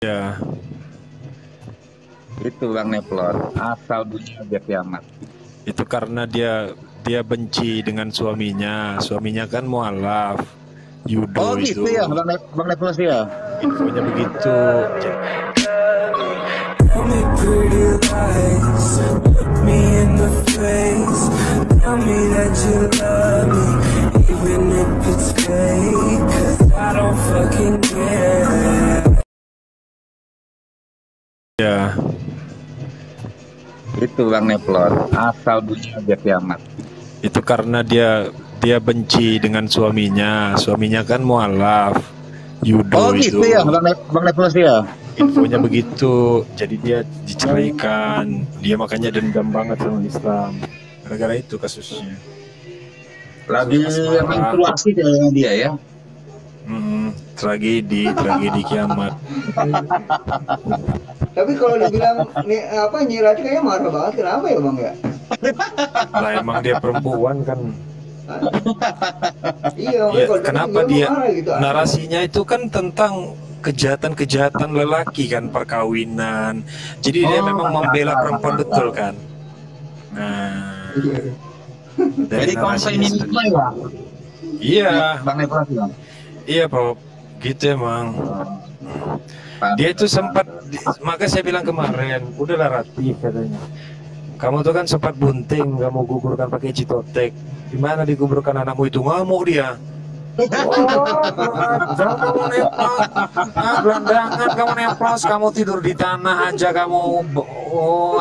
Ya, Itu Bang Neplot, asal bunyi aja kiamat. itu karena dia dia benci dengan suaminya. Suaminya kan mualaf, Oh judo gitu itu. ya Bang Neplos ya. Infonya begitu. Tell me pretty lies, look me in the face. Tell me that you love me, even if it's fake. 'Cause I don't fucking care. Ya, Itu Bang Neplot, asal bunyi aja kiamat. itu karena dia benci dengan suaminya. Suaminya kan mualaf, judo Oh itu. gitu ya Bang Neplos ya. Infonya begitu. Jadi dia diceraikan. Dia makanya dendam banget sama Islam. Gara-gara itu kasusnya. Lagi Asmara. menstruasi kayaknya dia ya. Tragedi kiamat. Tapi kalau dibilang nih apa Nyi Rati kayaknya marah banget, kenapa ya Bang ya? Lah emang dia perempuan kan. Iya, Ya, kalau kenapa tadi dia marah gitu. narasinya itu kan tentang kejahatan-kejahatan lelaki kan, perkawinan. Jadi dia memang membela perempuan betul kan. Nah, dari Jadi narasinya feminisme ya iya, Bang Neplos ya. iya Prof, gitu emang. Dia itu sempat, maka saya bilang kemarin, udahlah Ratih katanya. Kamu tuh kan sempat bunting, kamu gugurkan pakai citotek. Gimana dikuburkan anakmu itu? Ngamuk dia. Jangan kamu neplos, gelandangan kamu neplos, kamu tidur di tanah aja kamu,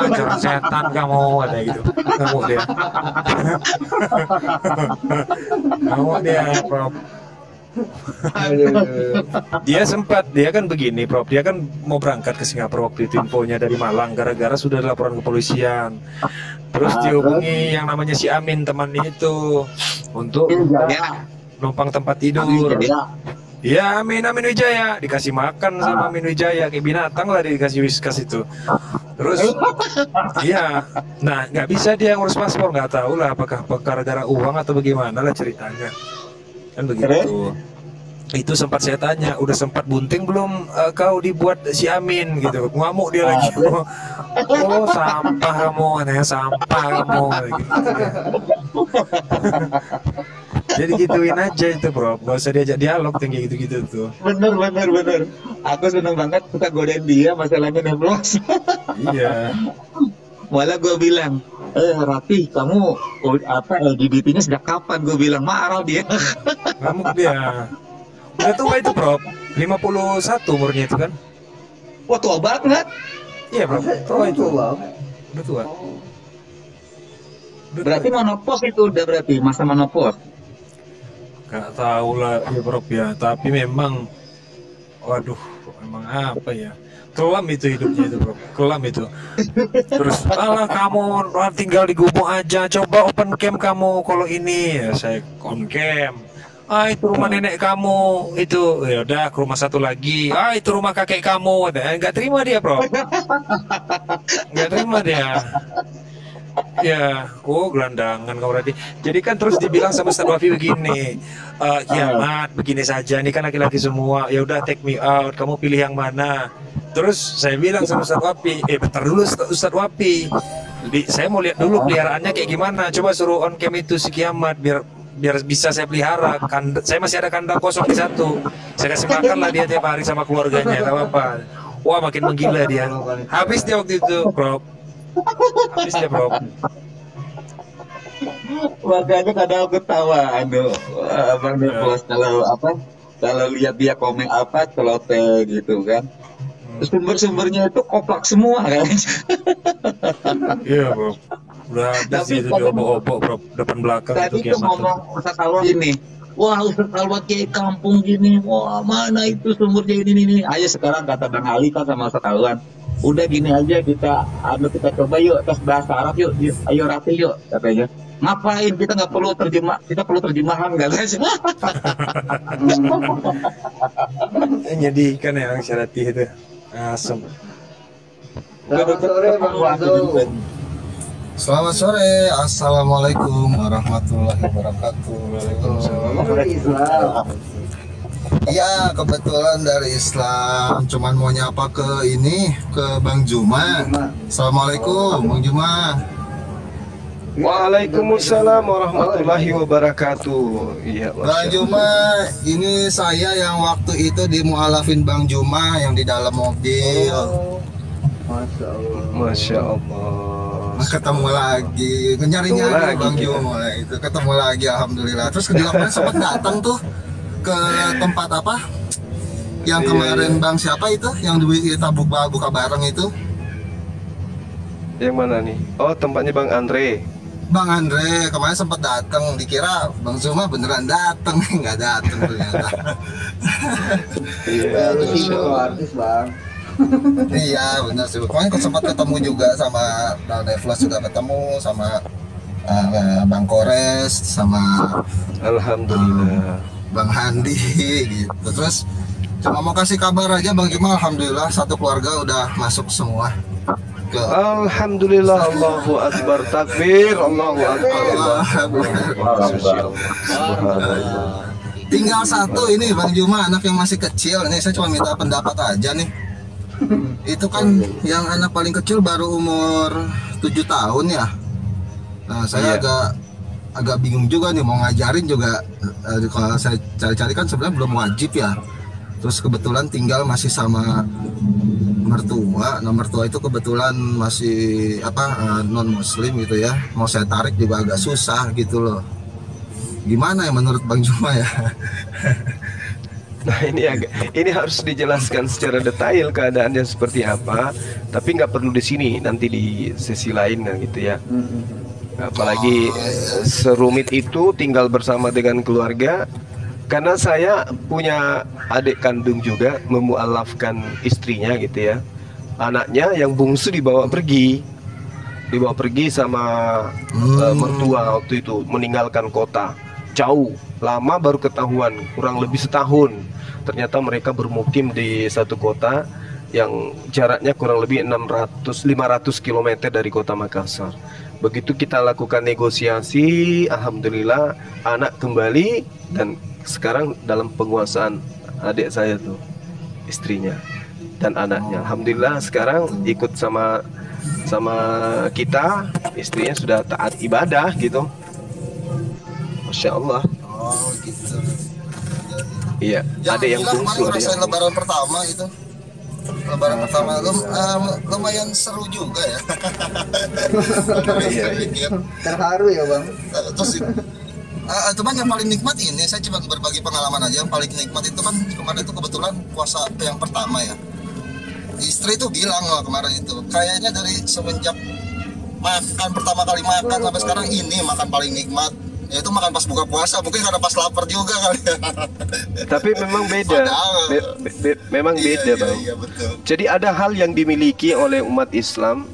ajaran setan kamu, kayak gitu. Ngamuk dia. Ngamuk dia, Prof. Dia kan begini, Prof. Dia kan mau berangkat ke Singapura waktu itu, infonya dari Malang, gara-gara sudah laporan kepolisian. Terus dihubungi yang namanya si Amin temannya itu untuk Ya, numpang tempat tidur. Ya, Amin Wijaya dikasih makan sama Amin Wijaya kayak binatang lah, dikasih whiskas itu. Terus iya, nah nggak bisa dia ngurus paspor, nggak tahu lah apakah gara-gara uang atau bagaimana lah ceritanya. Kan begitu. Itu sempat saya tanya, udah sempat bunting belum kau dibuat si Amin gitu. Ngamuk dia lagi. Oh, sampah kamu, katanya sampah kamu gitu. Jadi gituin aja itu, Bro. Gak usah diajak dialog tinggi gitu-gitu tuh. bener. Aku seneng banget suka godain dia masalahnya Neplos. Iya. Malah gue bilang, Rati, kamu LGBT-nya sejak kapan? Gue bilang, marah dia. Ngamuk dia. Udah tua itu, Bro. 51 umurnya itu kan. Wah, tua banget. Iya, Bro. Tua itu. Bang. Udah tua. Berarti monopos itu udah berarti, masa monopos. Gak tahu lah ya, Bro ya. Tapi memang, waduh, memang apa ya? Kelam itu hidupnya itu, Bro. Kelam itu. Terus, alah kamu tinggal di gubuk aja. Coba open cam kamu kalau ini. Ya, saya on cam. Itu rumah nenek kamu. Itu ya udah ke rumah satu lagi. Itu rumah kakek kamu. Nggak terima dia, Bro. Nggak terima dia. Ya, gelandangan kamu berarti. Jadi kan terus dibilang sama Ustadz Wafi begini, kiamat begini saja. Ini kan laki-laki semua. Ya udah take me out. Kamu pilih yang mana? Terus saya bilang sama Ustadz Wafi, bentar dulu Ustadz Wafi. Saya mau lihat dulu peliharaannya kayak gimana. Coba suruh on cam itu si kiamat biar bisa saya pelihara. Saya masih ada kandang kosong di satu. Saya kasih makan lah dia tiap hari sama keluarganya. Gak apa-apa. Wah, makin menggila dia. Habis dia waktu itu, Prof. Habis dia, Prof. Makanya kadang aku ketawa, Bang Neplos kalau lihat dia komen apa celoteh gitu kan. Sumber-sumbernya itu koplak semua kan. Iya, Bro. Udah habis Tapi itu diobok-obok, Bro. Depan belakang itu Tadi tuh kiamat. ngomong Ustaz Alwat ini, wah Ustaz Alwat kayak kampung gini, wah mana itu sumbernya ini. Ayo sekarang kata Bang Ali kan sama Ustaz Alwat, udah gini aja kita coba yuk tes bahasa Arab yuk, ayo Rati yuk katanya. Ngapain kita nggak perlu terjemah, kita perlu terjemahan nggak guys? Nyedihkan ya Bang Syarati itu. Asem. Selamat sore Bang Wazo. Selamat sore, Assalamualaikum warahmatullahi wabarakatuh. Ngomong dari Islam. Iya, kebetulan dari Islam. Cuman mau nyapa ke ini, ke Bang Juma. Assalamualaikum, Bang Juma. Waalaikumsalam warahmatullahi wabarakatuh. Iya, Bang Juma, ini saya yang waktu itu di mualafin Bang Juma yang di dalam mobil. Masya Allah. Masya Allah. Ketemu lagi, nyari-nyari Bang Juma itu ketemu lagi, alhamdulillah. Terus ke kemarin sempat datang tuh ke tempat apa? Yang kemarin Bang siapa itu? Yang kita buka bareng itu? Yang mana nih? Oh, tempatnya Bang Andre. Bang Andre kemarin sempat datang, dikira Bang Zuma beneran datang, nggak datang ternyata. Iya, Itu Masya Allah. artis bang. Iya bener sih. Kemarin sempat ketemu juga sama Bang Devlos, juga ketemu sama Bang Kores, sama Alhamdulillah. Bang Handi gitu. Terus cuma mau kasih kabar aja Bang Juma, alhamdulillah satu keluarga udah masuk semua ke Alhamdulillah, Allahu Akbar, takbir, Allahu Akbar. Masya Allah. Subhanallah. Tinggal satu ini Bang Juma, anak yang masih kecil. Ini saya cuma minta pendapat aja nih. Itu kan yang anak paling kecil baru umur 7 tahun ya. Nah saya Iya. agak bingung juga nih mau ngajarin juga. Kalau saya cari-cari kan sebenarnya belum wajib ya. Terus kebetulan tinggal masih sama mertua. Nah mertua itu kebetulan masih non muslim gitu ya. Mau saya tarik juga agak susah gitu loh. Gimana ya menurut Bang Juma ya? Nah ini harus dijelaskan secara detail keadaannya seperti apa. Tapi nggak perlu di sini, nanti di sesi lain kan gitu ya. Apalagi serumit itu tinggal bersama dengan keluarga. Karena saya punya adik kandung juga, memualafkan istrinya gitu ya. Anaknya yang bungsu dibawa pergi sama mertua waktu itu, meninggalkan kota jauh, lama baru ketahuan, kurang lebih setahun. Ternyata mereka bermukim di satu kota yang jaraknya kurang lebih 500 km dari kota Makassar. Begitu kita lakukan negosiasi, alhamdulillah anak kembali dan sekarang dalam penguasaan adik saya tuh, istrinya dan anaknya. Alhamdulillah sekarang ikut sama kita, istrinya sudah taat ibadah gitu. Masya Allah. Oh gitu. Iya, ada yang bilang bungsu, kemarin ada ngerasain yang lebaran pertama itu. Lebaran pertama lumayan seru juga ya. Iya. Terharu ya bang. Terus cuman yang paling nikmat ini, saya cuma berbagi pengalaman aja. Yang paling nikmat itu kan kemarin itu kebetulan puasa yang pertama ya. Istri tuh bilang loh kemarin itu, kayaknya dari semenjak makan pertama kali makan sampai sekarang ini makan paling nikmat. Ya itu makan pas buka puasa, mungkin karena pas lapar juga kali ya. Tapi memang beda. Memang beda, Bang. Iya, betul. Jadi ada hal yang dimiliki oleh umat Islam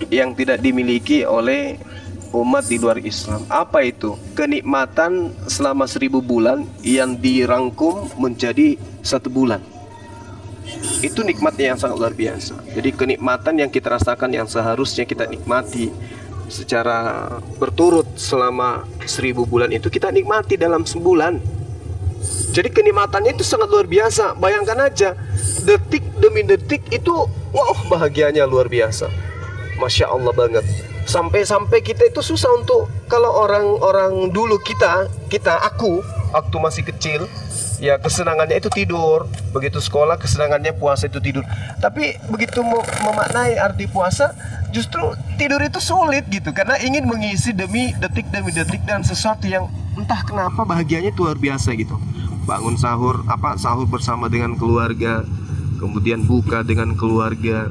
yang tidak dimiliki oleh umat di luar Islam. Apa itu? Kenikmatan selama 1000 bulan yang dirangkum menjadi 1 bulan. Itu nikmatnya yang sangat luar biasa. Jadi kenikmatan yang kita rasakan yang seharusnya kita nikmati secara berturut selama 1000 bulan itu kita nikmati dalam sebulan. Jadi kenikmatannya itu sangat luar biasa. Bayangkan aja, detik demi detik itu, wow, bahagianya luar biasa. Masya Allah banget. Sampai-sampai kita itu susah untuk, kalau orang-orang dulu aku waktu masih kecil, ya kesenangannya itu tidur. Begitu sekolah kesenangannya puasa itu tidur. Tapi begitu memaknai arti puasa, justru tidur itu sulit gitu. Karena ingin mengisi demi detik dan sesuatu yang entah kenapa bahagianya itu luar biasa gitu. Bangun sahur bersama dengan keluarga, kemudian buka dengan keluarga,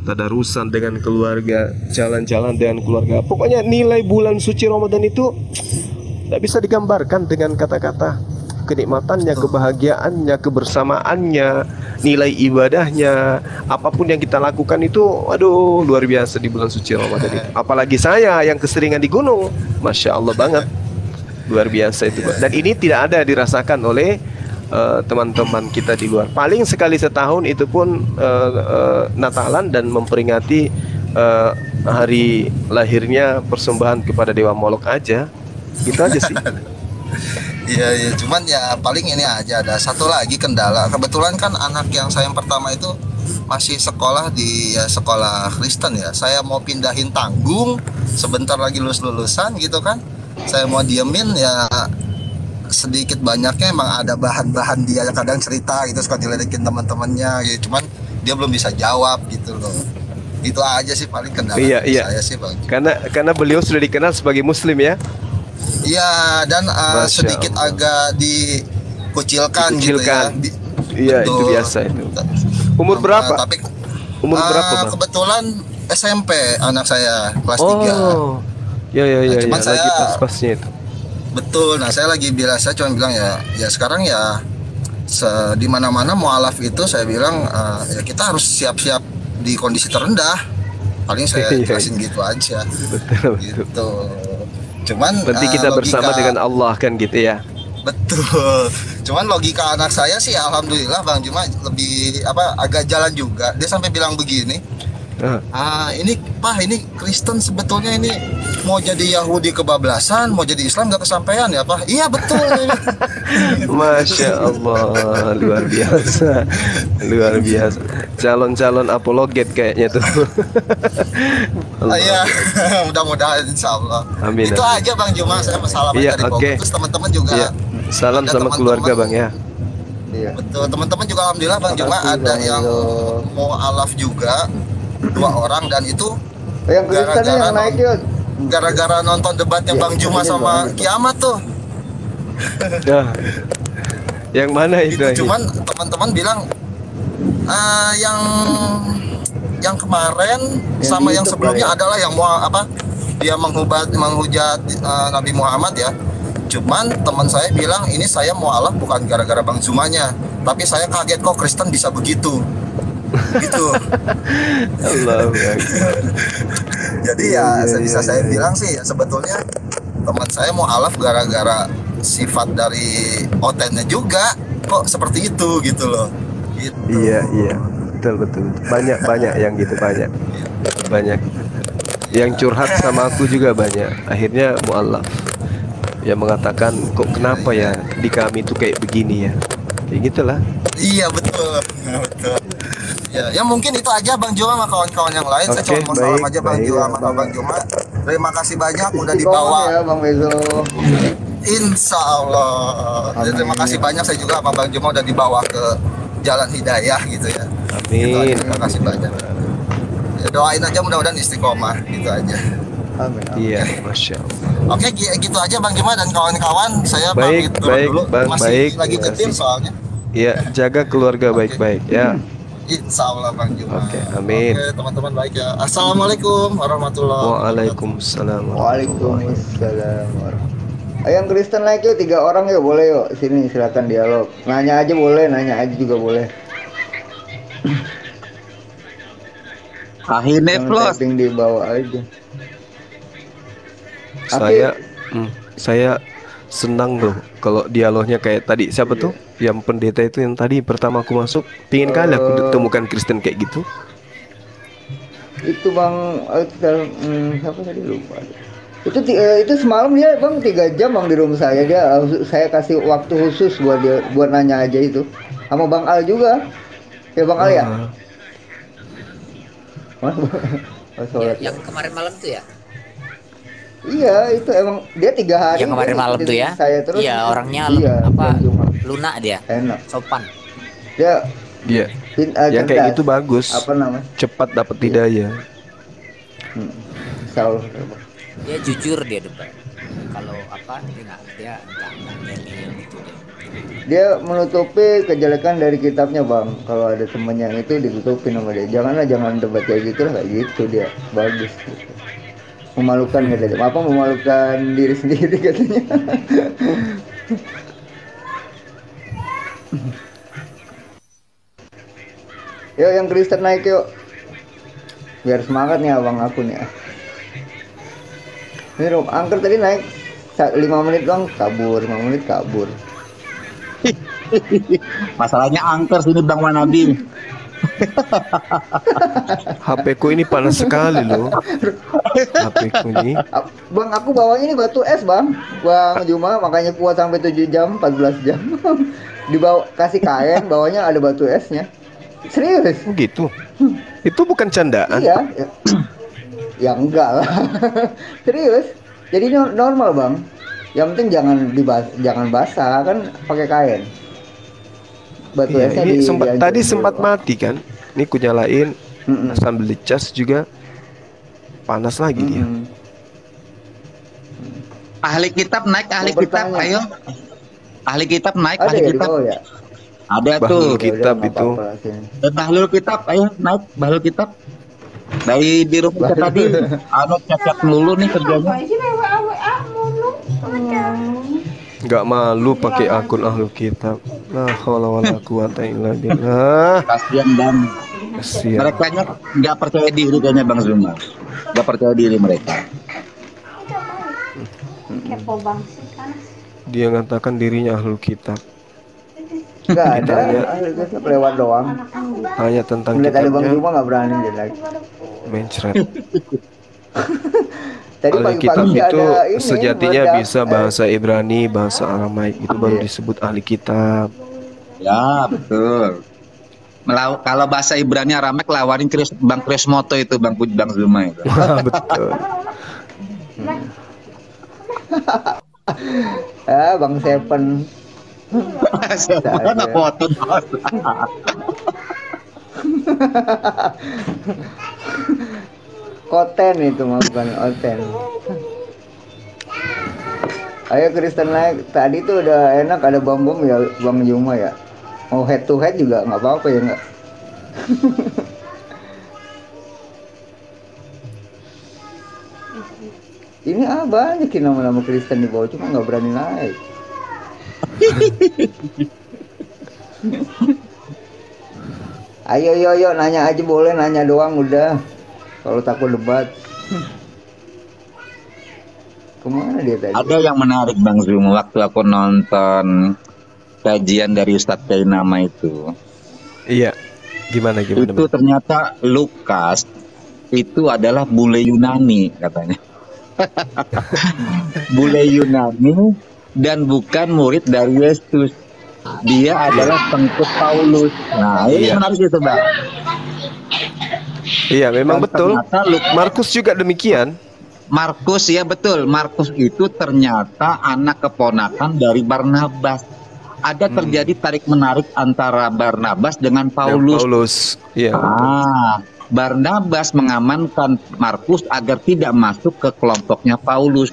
tadarusan dengan keluarga, jalan-jalan dengan keluarga. Pokoknya nilai bulan suci Ramadan itu tidak bisa digambarkan dengan kata-kata. Kenikmatannya, kebahagiaannya, kebersamaannya, nilai ibadahnya, apapun yang kita lakukan itu, aduh, luar biasa di bulan suci Ramadan itu. Apalagi saya yang keseringan di gunung, Masya Allah banget, luar biasa itu. Dan ini tidak ada dirasakan oleh teman-teman kita di luar. Paling sekali setahun itu pun Natalan dan memperingati hari lahirnya persembahan kepada Dewa Molok aja, gitu aja sih. Iya, iya, cuman ya paling ini aja, ada satu lagi kendala. Kebetulan kan anak yang saya yang pertama itu masih sekolah di ya, sekolah Kristen ya. Saya mau pindahin tanggung, sebentar lagi lulusan gitu kan. Saya mau diemin ya, sedikit banyaknya emang ada bahan-bahan dia kadang cerita gitu, suka diledekin teman-temannya gitu. Cuman dia belum bisa jawab gitu loh. Itu aja sih paling kendala Iya. saya sih, Bang. Karena beliau sudah dikenal sebagai Muslim ya. Iya, dan Masya sedikit Allah. agak dikucilkan gitu ya. Dikucilkan. Iya, itu Betul. biasa itu. Umur berapa? Tapi Umur berapa, Bang? kebetulan SMP anak saya kelas 3. Oh. Ya cuman lagi saya- pas-pasnya itu. Betul. Nah, saya cuma bilang ya sekarang ya di mana-mana mualaf itu saya bilang ya kita harus siap-siap di kondisi terendah. Paling saya Iya, jelasin gitu aja. Betul. Gitu. Cuman Berarti kita bersama logika- dengan Allah kan gitu ya. Betul. Cuman logika anak saya sih alhamdulillah Bang, cuma lebih agak jalan juga. Dia sampai bilang begini, ini Pak, ini Kristen sebetulnya ini mau jadi Yahudi kebablasan, mau jadi Islam gak kesampaian ya Pak? Iya betul. Masya Allah, luar biasa, luar biasa. Calon-calon apologet kayaknya tuh. Allah. Iya, mudah-mudahan insya Allah. Amin, Itu amin. aja Bang Juma, saya mau salam Iya, dari Bogor. oke. Terus teman-teman juga. Iya. Salam Ada sama teman-teman. keluarga Bang ya. Iya. Betul, teman-teman juga alhamdulillah Bang Juma Makasih, ada Bang yang Izo. mau alaf juga 2 orang, dan itu Yang Kristen Gara-gara yang naik yuk. gara-gara nonton debatnya Iya, Bang Juma iya, sama Bang. Kiamat tuh. Nah, yang mana itu? Itu cuman teman-teman bilang yang kemarin Yang sama di yang YouTube sebelumnya lah ya. adalah yang dia menghujat Nabi Muhammad ya. Cuman teman saya bilang ini saya mualaf bukan gara-gara Bang Zumanya, tapi saya kaget kok Kristen bisa begitu. Gitu. Allah. Jadi ya bisa saya bilang sih ya sebetulnya teman saya mualaf gara-gara sifat dari otennya juga kok seperti itu gitu loh. Gitu. Iya, betul. Banyak yang gitu, banyak. Yang curhat sama aku juga banyak. Akhirnya mualaf. Yang mengatakan kok kenapa ya di kami tuh kayak begini ya. Kayak gitulah. Iya betul. Betul. Ya mungkin itu aja Bang Juma sama kawan-kawan yang lain. Saya Oke, cuma mau salam baik, aja Bang baik. Juma sama Bang Juma. Terima kasih banyak udah Istiqomah dibawa. ya Bang Bezo. Insya Allah. Jadi, terima kasih banyak, saya juga sama Bang Juma udah dibawa ke jalan hidayah gitu ya. Gitu aja, Amin. terima kasih banyak. Ya, doain aja mudah-mudahan istiqomah gitu aja. Amin. Iya, Masya Allah. Oke, gitu aja Bang Juma dan kawan-kawan. Saya Baik, pamit turun baik, dulu. Bang, Masih baik. lagi Terima nyetir kasih. soalnya. Iya, jaga keluarga baik-baik ya. Insya Allah Bang Juma. Oke, amin. Oke, teman-teman baik ya. Assalamualaikum warahmatullahi wabarakatuh. Waalaikumsalam. Waalaikumsalam warahmatullahi. Ayo yang Kristen naik yuk 3 orang yuk, boleh yuk. Sini silakan dialog. Nanya aja boleh, nanya aja juga boleh. Akhirnya Yang plus. typing di bawah aja. Saya senang loh kalau dialognya kayak tadi. Siapa tuh yang pendeta itu yang tadi pertama aku masuk, pingin kali aku temukan Kristen kayak gitu. Itu Bang siapa tadi lupa. Itu semalam dia Bang 3 jam Bang di rumah saya. Saya kasih waktu khusus buat dia buat nanya aja itu. Sama Bang Al juga. Ya Bang Al ya? Sholat. Yang kemarin malam tuh ya? Iya, itu emang dia 3 hari. Yang kemarin dia malam tuh ya? Saya terus. Iya, orangnya iya, apa? jam Jumat. Lunak dia, Enak. sopan. Dia Iya. Yang kayak cerdas. gitu bagus. Apa namanya? Cepat dapat hidayah. Insya Allah. Dia jujur dia depan. Kalau apa dia entah ngeyel gitu dia. Dia menutupi kejelekan dari kitabnya Bang. Kalau ada temen yang itu ditutupin sama dia. Jangan debat kayak gitu lah, kayak gitu dia. Bagus gitu. Memalukan katanya. Apa memalukan diri sendiri katanya. Yuk yang Kristen naik yuk. Biar semangat nih abang aku nih. Ini angker tadi naik 5 menit doang kabur, 5 menit kabur. Masalahnya angker sini Bang Manabi. HP ku ini panas sekali loh. HP ku ini. Bang, aku bawanya ini batu es, Bang. Bang Juma, makanya kuat sampai 7 jam, 14 jam. Dibawa kasih kain, bawahnya ada batu esnya. Serius? Oh gitu. Itu bukan candaan. Iya. Ya enggak lah. Serius. Jadi normal, Bang. Yang penting jangan basah kan, pakai kain. Batu Iya, esnya ini tadi dihancur sempat dulu. mati kan. Ini ku nyalain sambil dicas juga panas lagi dia. Ahli kitab naik, ahli Mau kitab, bertanya. ayo. Ahli kitab naik, Ada ahli ya di kitab. bawah ya? Ada Bahlul tuh. kitab. Kitab Nggak itu. apa-apa, sini. Bahlul kitab, ayo naik bahlul kitab. Dari di rumah kita tadi, cek dulu nih kerjanya. Nggak malu pakai akun Ahlul Kitab. Lah haula wala quwata illa billah. Kasian Bang. Kasihan. Mereka nggak percaya diri kayaknya Bang Zuma. Nggak percaya diri mereka. Kepo bangsit kan. Dia mengatakan dirinya Ahlul Kitab. Enggak ada, Ditanya. kita lewat doang. Hanya tentang Ngeliat ada Bang kitabnya Juma nggak berani dia lagi. mencret. Tadi Ahli kitab pagi-pagi itu ada ini sejatinya meledak. bisa bahasa Ibrani, bahasa Aramaik, itu baru Iya. disebut ahli kitab. Ya betul. Kalau bahasa Ibrani Aramek lawanin Bang Krismoto itu Bang Zuma itu. Betul. Bang Seven. Siapa nggak foto? Koten itu mah bukan oten. Ayo Kristen naik. Tadi tuh udah enak ada bom ya Bang Juma ya. Mau head to head juga nggak apa-apa ya nggak. Ini banyak nama-nama Kristen di bawah cuma nggak berani naik. Ayo nanya aja boleh, nanya doang udah. Kalau takut debat. Kemana dia tadi? Ada yang menarik Bang Zuma waktu aku nonton kajian dari Ustadz Kainama itu. Iya. Gimana? Itu Bang? ternyata Lukas itu adalah bule Yunani katanya. Bule Yunani dan bukan murid dari Yesus. Dia adalah pengikut Paulus. Nah, ini Iya. menarik itu, Bang. Iya, memang Dan betul. ternyata Markus juga demikian. Markus ya betul. Markus itu ternyata anak keponakan dari Barnabas. Ada terjadi tarik menarik antara Barnabas dengan Dan Paulus. Paulus. Iya. Barnabas mengamankan Markus agar tidak masuk ke kelompoknya Paulus.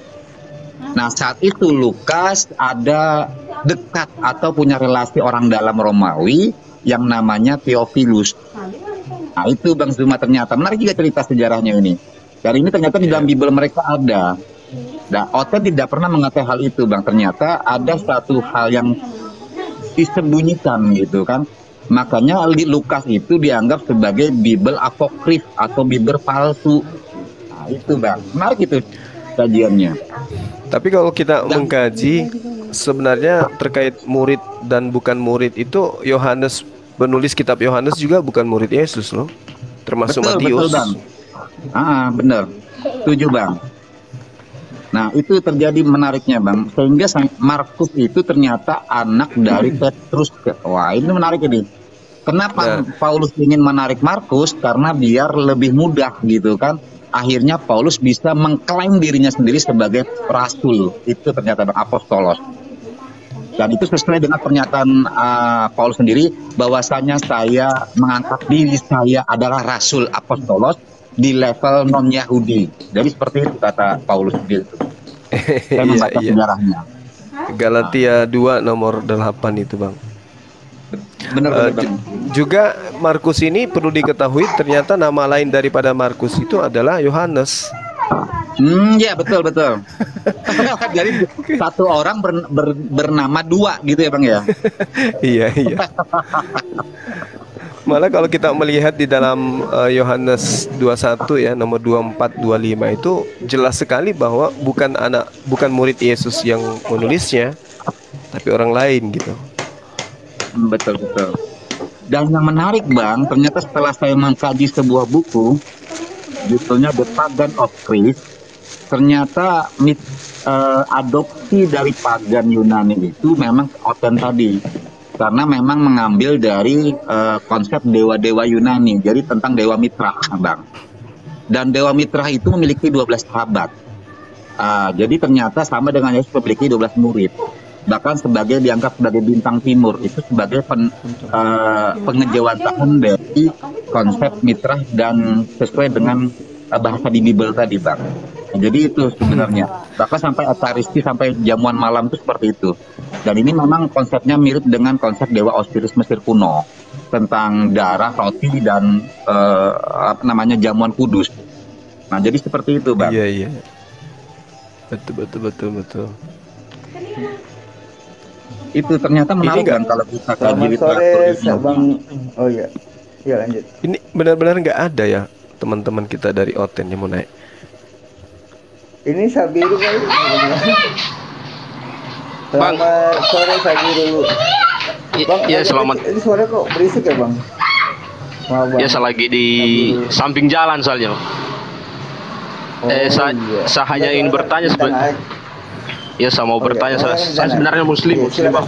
Nah, saat itu Lukas ada dekat atau punya relasi orang dalam Romawi yang namanya Theophilus. Nah, itu Bang Zuma ternyata menarik juga cerita sejarahnya ini. Dan ini ternyata di dalam Bible mereka ada. Nah, Oten tidak pernah mengatakan hal itu, Bang. Ternyata ada satu hal yang disembunyikan gitu kan. Makanya Lukas itu dianggap sebagai Bible apokrif atau Bible palsu. Nah, itu Bang. Menarik itu kajiannya. Tapi kalau kita mengkaji sebenarnya terkait murid dan bukan murid itu, Yohanes, penulis kitab Yohanes juga bukan murid Yesus loh. Termasuk Betul, Matius. Bang. Benar. Setuju, Bang. Nah, itu terjadi menariknya, Bang. Sehingga Markus itu ternyata anak dari Petrus. Wah, ini menarik ini. Kenapa Paulus ingin menarik Markus? Karena biar lebih mudah gitu kan. Akhirnya Paulus bisa mengklaim dirinya sendiri sebagai rasul. Itu ternyata Bang, apostolos. Dan itu sesuai dengan pernyataan Paulus sendiri bahwasanya saya mengangkat diri saya adalah rasul apostolos di level non Yahudi. Jadi seperti itu kata Paulus sendiri. Saya membaca sejarahnya. Galatia 2 nomor 8 itu, Bang. Benar, Bang. Juga Markus ini perlu diketahui ternyata nama lain daripada Markus itu adalah Yohanes. Ya betul. Jadi satu orang bernama dua gitu ya Bang ya. Iya. Malah kalau kita melihat di dalam Yohanes 21 ya nomor 24 25 itu jelas sekali bahwa bukan murid Yesus yang menulisnya, tapi orang lain gitu. Betul. Dan yang menarik Bang, ternyata setelah saya mengkaji sebuah buku, judulnya The Pagan of Christ, ternyata adopsi dari pagan Yunani itu memang oten tadi. Karena memang mengambil dari konsep dewa-dewa Yunani, jadi tentang Dewa Mitra, Bang. Dan Dewa Mitra itu memiliki 12 sahabat. Jadi ternyata sama dengan Yesus memiliki 12 murid. Bahkan dianggap sebagai bintang timur, itu sebagai pengejawatan dari konsep mitra dan sesuai dengan bahasa di Bible tadi Bang. Jadi itu sebenarnya, bahkan sampai Ataristi sampai jamuan malam itu seperti itu. Dan ini memang konsepnya mirip dengan konsep dewa Osiris Mesir kuno tentang darah, roti dan jamuan kudus. Nah jadi seperti itu Bang. Iya. Betul. Itu ternyata menarik kan kalau kita kaji Selamat sore, Bang. Oh iya. Ya lanjut. Ini benar-benar nggak ada ya teman-teman kita dari Oten yang mau naik. Ini Sabiru kali. Selamat sore Sabiru. Bang, ya selamat. Ini suara kok berisik ya Bang? Maaf, Bang. Ya saya lagi di samping jalan soalnya. Saya hanya ingin bertanya sebenarnya. Ya saya mau bertanya, saya sebenarnya muslim Bang.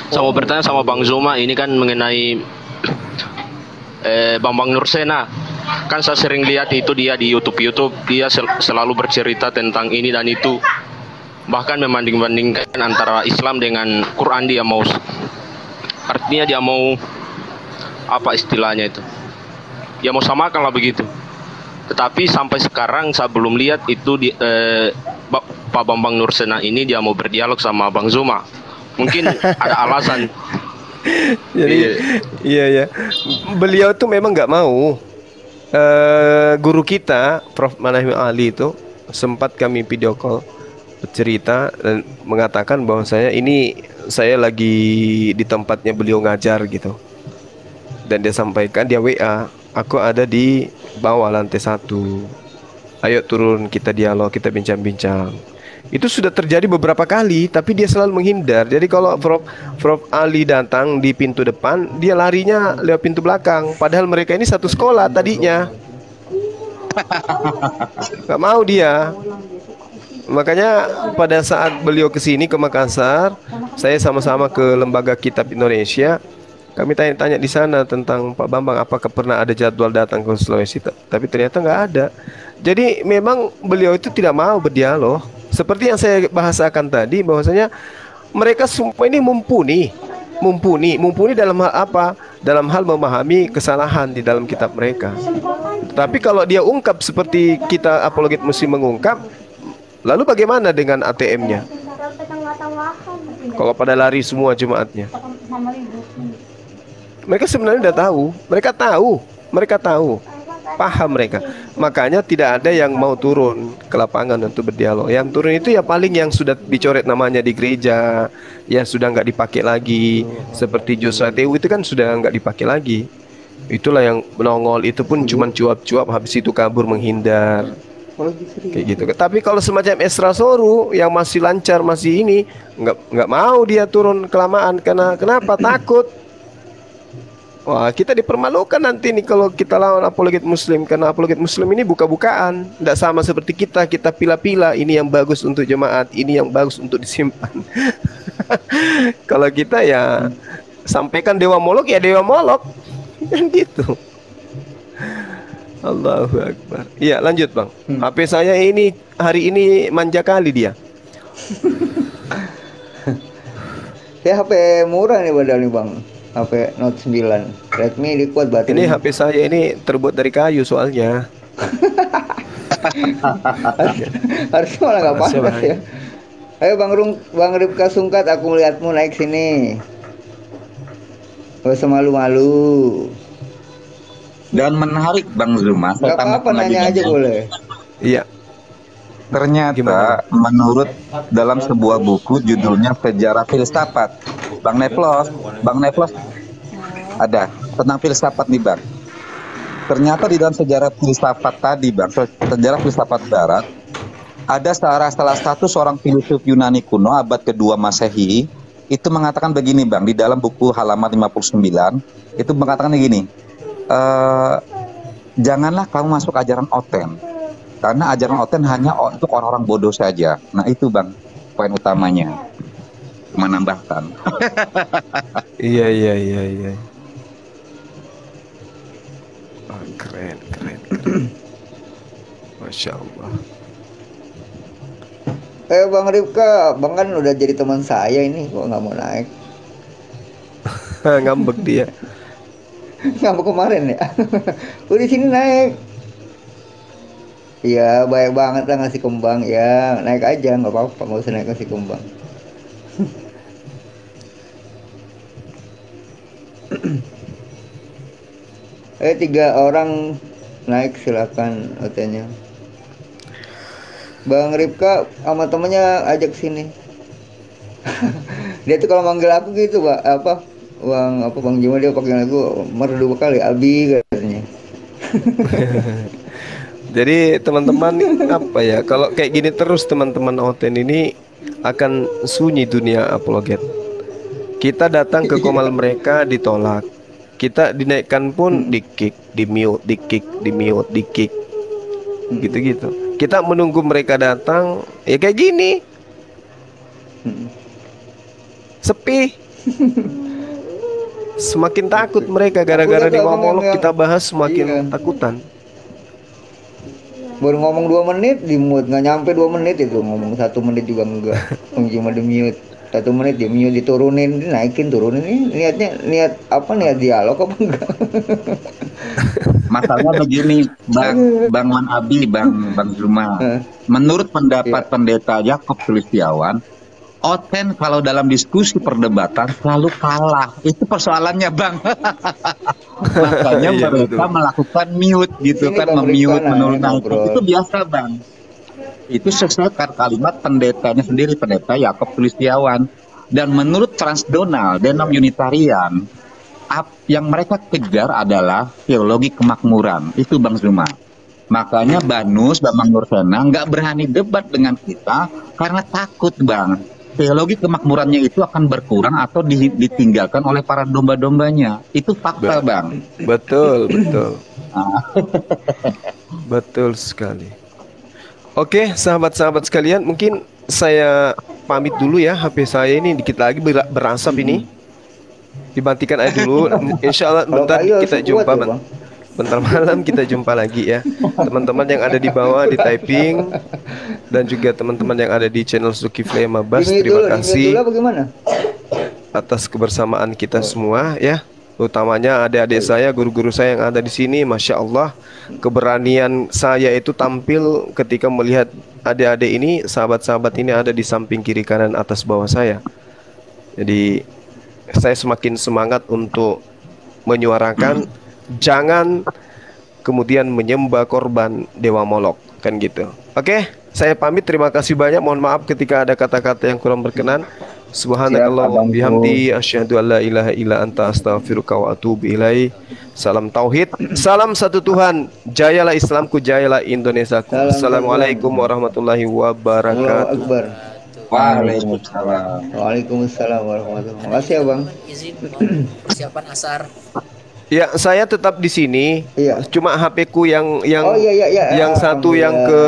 Saya mau bertanya sama Bang Zuma, ini kan mengenai Bambang Nursena. Kan saya sering lihat itu dia di YouTube dia selalu bercerita tentang ini dan itu. Bahkan membanding-bandingkan antara Islam dengan Quran, artinya dia mau apa istilahnya itu? Ya mau samakan lah begitu. Tetapi sampai sekarang saya belum lihat itu Pak Bambang Nursena ini dia mau berdialog sama Bang Zuma. Mungkin ada alasan. Jadi iya. Beliau tuh memang nggak mau. Guru kita Prof Manahim Ali itu sempat kami video call bercerita dan mengatakan bahwa saya lagi di tempatnya beliau ngajar gitu. Dan dia sampaikan dia WA, aku ada di bawah lantai 1. Ayo turun, kita dialog, kita bincang-bincang. Itu sudah terjadi beberapa kali, tapi dia selalu menghindar. Jadi kalau Prof Ali datang di pintu depan, dia larinya lewat pintu belakang. Padahal mereka ini satu sekolah tadinya. Gak mau dia. Makanya pada saat beliau kesini ke Makassar, saya sama-sama ke Lembaga Kitab Indonesia. Kami tanya-tanya di sana tentang Pak Bambang, apakah pernah ada jadwal datang ke Sulawesi, tapi ternyata nggak ada. Jadi memang beliau itu tidak mau berdialog. Seperti yang saya bahasakan tadi, bahwasanya mereka semua ini mumpuni dalam hal apa? Dalam hal memahami kesalahan di dalam kitab mereka. Tapi kalau dia ungkap seperti kita apologet muslim mengungkap, lalu bagaimana dengan ATM-nya? Kalau pada lari semua jemaatnya. Mereka sebenarnya udah tahu, mereka tahu, paham mereka. Makanya tidak ada yang mau turun ke lapangan untuk berdialog. Yang turun itu ya paling yang sudah dicoret namanya di gereja, yang sudah nggak dipakai lagi. Seperti Joshua Tewu itu kan sudah nggak dipakai lagi. Itulah yang menongol, itu pun cuma cuap-cuap, habis itu kabur menghindar. Kayak gitu. Tapi kalau semacam Esra Soru yang masih lancar, masih ini, nggak mau dia turun kelamaan. Kenapa? Takut. Wah, kita dipermalukan nanti nih kalau kita lawan apologet muslim. Karena apologet muslim ini buka-bukaan, tidak sama seperti kita pila-pila. Ini yang bagus untuk jemaat, ini yang bagus untuk disimpan. Kalau kita ya sampaikan dewa molok ya dewa molok, kan gitu. Allahu Akbar. Iya lanjut Bang. HP saya ini hari ini manja kali dia. Ya HP murah nih padahal nih Bang. HP Note 9 Redmi ini kuat baterai. Ini HP saya ini terbuat dari kayu soalnya. Harusnya malah nggak panas ya. Ayo Bang Ripka Sungkat, aku melihatmu naik sini. Gak usah malu-malu. Dan menarik Bang Zuma, Gak apa-apa, nanya aja boleh. Iya. Ternyata menurut dalam sebuah buku judulnya Sejarah Filsafat, Bang Neplos ada tentang filsafat nih Bang. Ternyata di dalam sejarah filsafat tadi Bang, sejarah filsafat Barat, ada salah satu seorang filsuf Yunani kuno abad kedua Masehi itu mengatakan begini Bang, di dalam buku halaman 59 itu mengatakan begini, janganlah kamu masuk ajaran Oten, karena ajaran Oten hanya untuk orang-orang bodoh saja. Nah itu Bang, poin utamanya, menambahkan. Iya. Keren. Masya Allah. Bang Rifka, Bang kan udah jadi teman saya ini, kok nggak mau naik? Ngambek dia. Ngambek kemarin ya? Udah di sini naik. Iya, baik banget lah ngasih kembang ya, naik aja nggak apa-apa, nggak usah naik ngasih kembang. Tiga orang naik, silakan hotelnya. Bang Rifka sama temennya ajak sini. Dia tuh kalau manggil aku gitu, Pak, Bang Juma, dia pakai lagu merdu kali Abi katanya. Jadi teman-teman apa ya, kalau kayak gini terus teman-teman Oten ini akan sunyi dunia apologet. Kita datang ke komal mereka ditolak, kita dinaikkan pun di kick, di mute, di kick, di mute, di kick, gitu-gitu. Kita menunggu mereka datang, ya kayak gini, sepi. Semakin takut mereka gara-gara di monolog kita bahas, semakin takutan. Baru ngomong 2 menit di mute, nggak nyampe 2 menit itu ngomong, 1 menit juga enggak. Cuma di mute, 1 menit di mute, diturunin, dinaikin, turunin. Ini niat dialog apa enggak? Masalahnya begini, Bang Man Abi, Bang Zuma. Menurut pendapat Pendeta Yakob Sulistiawan, Oten kalau dalam diskusi perdebatan selalu kalah. Itu persoalannya Bang. Makanya mereka melakukan mute gitu kan, memute, menurunkan. Itu biasa Bang. Itu sesuai kalimat pendetanya sendiri, Pendeta Yakob Sulistiawan. Dan menurut Transdonal, Denom Unitarian, yang mereka kejar adalah teologi kemakmuran. Itu Bang Zuma. Makanya Banus, Bang Nursena nggak berani debat dengan kita karena takut Bang. Teologi kemakmurannya itu akan berkurang atau ditinggalkan oleh para domba-dombanya. Itu fakta Bang. Betul. Betul sekali. Oke, sahabat-sahabat sekalian, mungkin saya pamit dulu ya. HP saya ini dikit lagi berasap ini. Dibantikan aja dulu. Insya Allah bentar kita jumpa, bentar malam kita jumpa lagi ya. Teman-teman yang ada di bawah di typing, dan juga teman-teman yang ada di channel Zulkifli Mabas, terima kasih atas kebersamaan kita semua ya. Utamanya adik-adik saya, guru-guru saya yang ada di sini. Masya Allah, keberanian saya itu tampil ketika melihat adik-adik ini, sahabat-sahabat ini ada di samping kiri kanan atas bawah saya. Jadi saya semakin semangat untuk menyuarakan jangan kemudian menyembah korban dewa Molok, kan gitu. Oke, saya pamit, terima kasih banyak. Mohon maaf ketika ada kata-kata yang kurang berkenan. Subhanakallahumma bihamdi asyhadu an la ilaha illa anta astaghfiruka wa atubu ilaik. Salam tauhid, salam satu Tuhan. Jayalah Islamku, jayalah Indonesiaku. Assalamualaikum warahmatullahi wabarakatuh. Waalaikumsalam warahmatullahi wabarakatuh. Makasih ya Bang. Izin persiapan asar. Ya, saya tetap di sini. Iya. Cuma HP-ku yang satu yang ke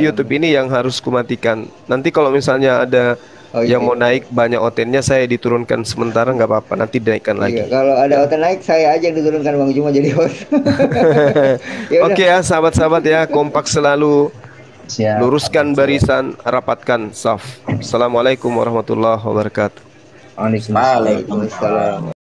YouTube ini yang harus kumatikan. Nanti kalau misalnya ada yang mau naik banyak Otennya, saya diturunkan sementara, nggak apa-apa. Nanti dinaikkan lagi. Iya, kalau ada Oten naik, saya aja yang diturunkan Bang Juma jadi host. Oke ya, sahabat-sahabat ya, kompak selalu. Luruskan barisan, rapatkan saf. Assalamualaikum warahmatullahi wabarakatuh. Waalaikumsalam.